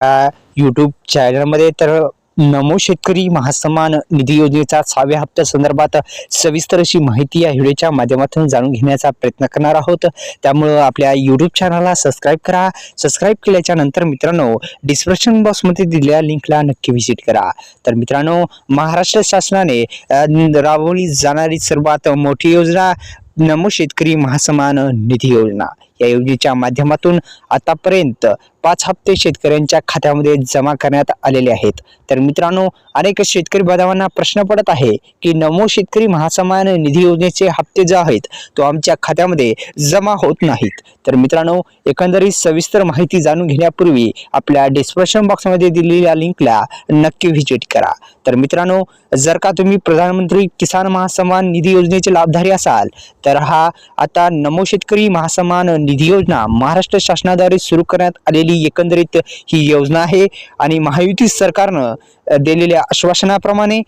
YouTube चॅनलमध्ये तर नमो शेतकरी महासन्मान निधी योजनेचा 6व्या हप्त्या संदर्भात सविस्तर अशी माहिती या व्हिडिओच्या माध्यमातून जाणून घेण्याचा प्रयत्न करणार आहोत। त्यामुळे आपल्या यूट्यूब चॅनलला सबस्क्राईब करा। सबस्क्राईब केल्याच्या नंतर मित्रांनो डिस्क्रिप्शन बॉक्समध्ये दिलेल्या लिंकला नक्की व्हिजिट करा। तर मित्रांनो, महाराष्ट्र शासनाने राबवली जाणारी सर्वात मोठी योजना नमो शेतकरी महासन्मान निधी योजना। या योजनेच्या माध्यमातून आतापर्यंत 5 हप्ते शेतकऱ्यांच्या खात्यामध्ये जमा करण्यात आलेले आहेत। तर मित्रांनो, अनेक शेतकरी बांधवांना प्रश्न पडत आहे की नमो शेतकरी महासन्मान निधी योजनेचे हप्ते जे आहेत तो आमच्या खात्यामध्ये जमा होत नाहीत। तर मित्रांनो, एकंदरीत सविस्तर माहिती जाणून घेण्यापूर्वी आपल्या डिस्क्रिप्शन बॉक्समध्ये दिलेल्या लिंकला नक्की व्हिजिट करा। तर मित्रांनो, जर का तुम्ही प्रधानमंत्री किसान महासन्मान निधी योजनेचे लाभधारी असाल तर हा आता नमो शेतकरी महासन्मान निधी योजना महाराष्ट्र शासनाद्वारे सुरू करण्यात आलेली एकंदरीत ही योजना आहे आणि महायुती सरकारनं दिलेल्या आश्वासनाप्रमाणे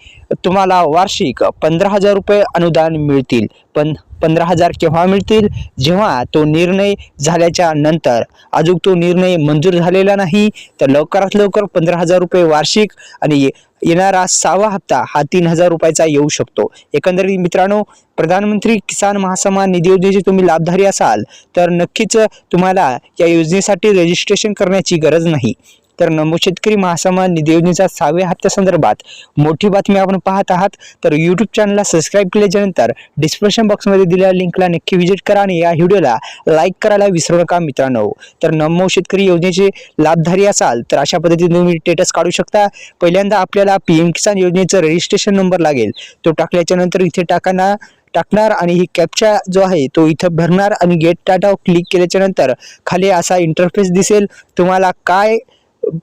तुम्हाला वार्षिक 15,000 रुपये अनुदान मिळतील। पण 15,000 केव्हा मिळतील? जेव्हा तो निर्णय झाल्याच्या नंतर। अजून तो निर्णय मंजूर झालेला नाही तर लवकरात लवकर 15,000 रुपये वार्षिक आणि येणारा 6वा हप्ता हा 3,000 रुपयाचा येऊ शकतो। एकंदरीत मित्रांनो, प्रधानमंत्री किसान महासन्मान निधी योजनेचे तुम्ही लाभधारी असाल तर नक्कीच तुम्हाला या योजनेसाठी रजिस्ट्रेशन करण्याची गरज नाही। तर नमो शेतकरी महासन्मान निधी योजनेच्या 6व्या हप्त्या संदर्भात मोठी बातमी आपण पाहत आहात। तर यूट्यूब चॅनलला सबस्क्राईब केल्याच्या नंतर डिस्क्रिप्शन बॉक्समध्ये दिलेल्या लिंकला नक्की व्हिजिट करा आणि या व्हिडिओला लाईक करायला विसरू नका मित्रांनो। तर नमो शेतकरी योजनेचे लाभधारी असाल तर अशा पद्धतीने तुम्ही स्टेटस काढू शकता। पहिल्यांदा आपल्याला पीएम किसान योजनेचा रजिस्ट्रेशन नंबर लागेल, तो टाकल्याच्या नंतर इथे टाकणार आणि ही कॅप्चा जो आहे तो इथं भरणार आणि गेट डाटा क्लिक केल्याच्या नंतर खाली असा इंटरफेस दिसेल। तुम्हाला काय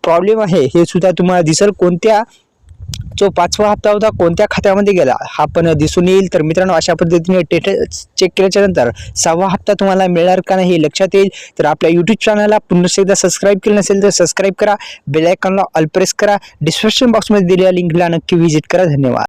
प्रॉब्लेम आहे हे सुद्धा तुम्हाला दिसेल, कोणत्या जो 5वा हप्ता होता कोणत्या खात्यामध्ये गेला हा पण दिसून येईल। तर मित्रांनो, अशा पद्धतीने स्टेटस चेक केल्याच्या नंतर 6वा हप्ता तुम्हाला मिळणार का नाही हे लक्षात येईल। तर आपल्या यूट्यूब चॅनलला पुन्हा एकदा सबस्क्राईब केलं नसेल तर सबस्क्राईब करा, बेल आयकॉनला ऑल प्रेस करा, डिस्क्रिप्शन बॉक्समध्ये दिलेल्या लिंकला नक्की व्हिजिट करा। धन्यवाद।